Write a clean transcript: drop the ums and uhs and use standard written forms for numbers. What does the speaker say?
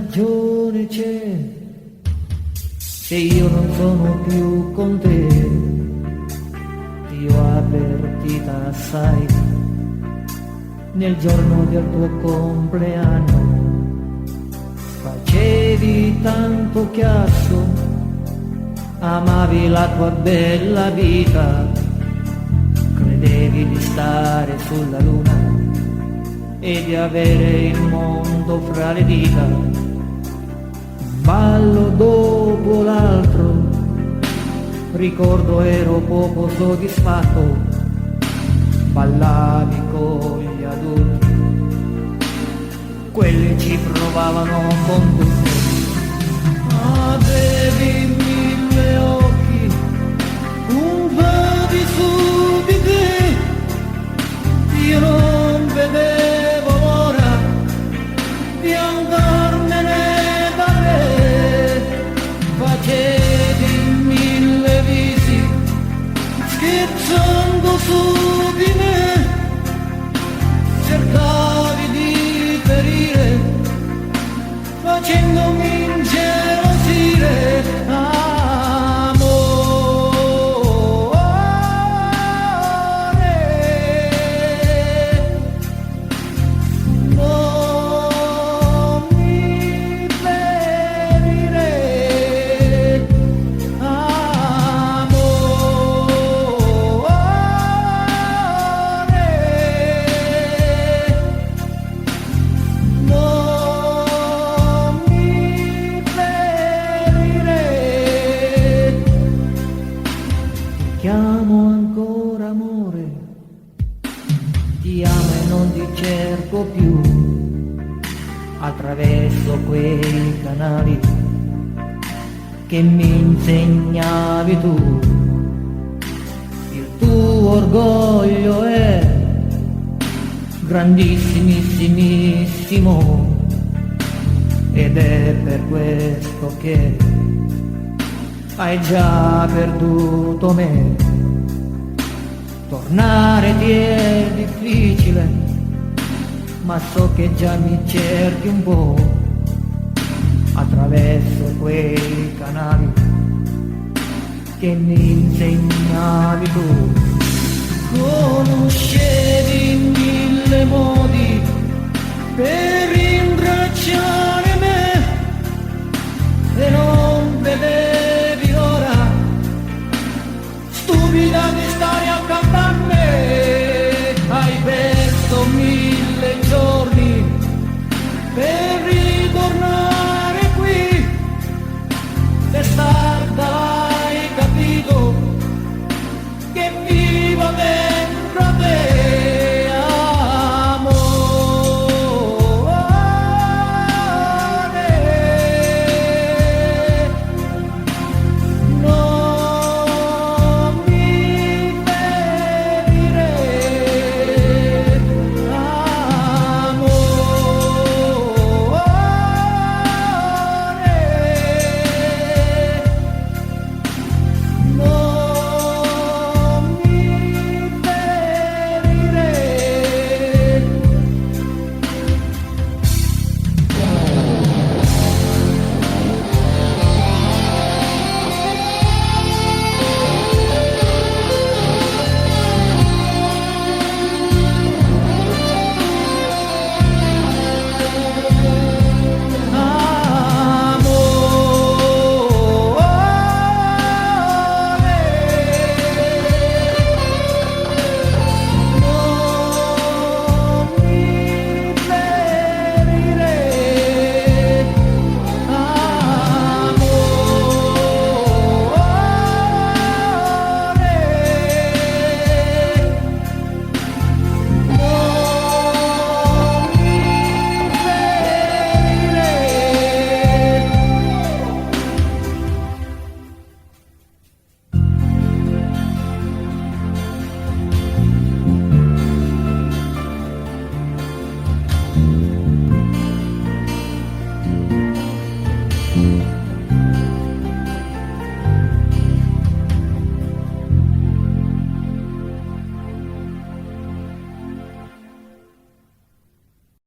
ragione c'è se io non sono più con te? Ti ho avvertita assai nel giorno del tuo compleanno. Facevi tanto chiasso, amavi la tua bella vita, credevi di stare sulla luna e di avere il mondo fra le dita. Un ballo dopo l'altro, ricordo ero poco soddisfatto, ballavi con gli adulti, quelli ci provavano con tutti. Avevi mille occhi, un po' di su di te, io non vedevo l'ora di andarmene da te. Facevi mille visi, scherzando su di me, cercavi di ferire, facendomi ingelosire. Chiamo ancora amore, ti amo e non ti cerco più, attraverso quei canali che mi insegnavi tu. Il tuo orgoglio è grandissimissimo ed è per questo che hai già perduto me. Tornare ti è difficile, ma so che già mi cerchi un po' attraverso quei canali che mi insegnavi tu. Conoscevi mille modi per rintracciare me e non vedevi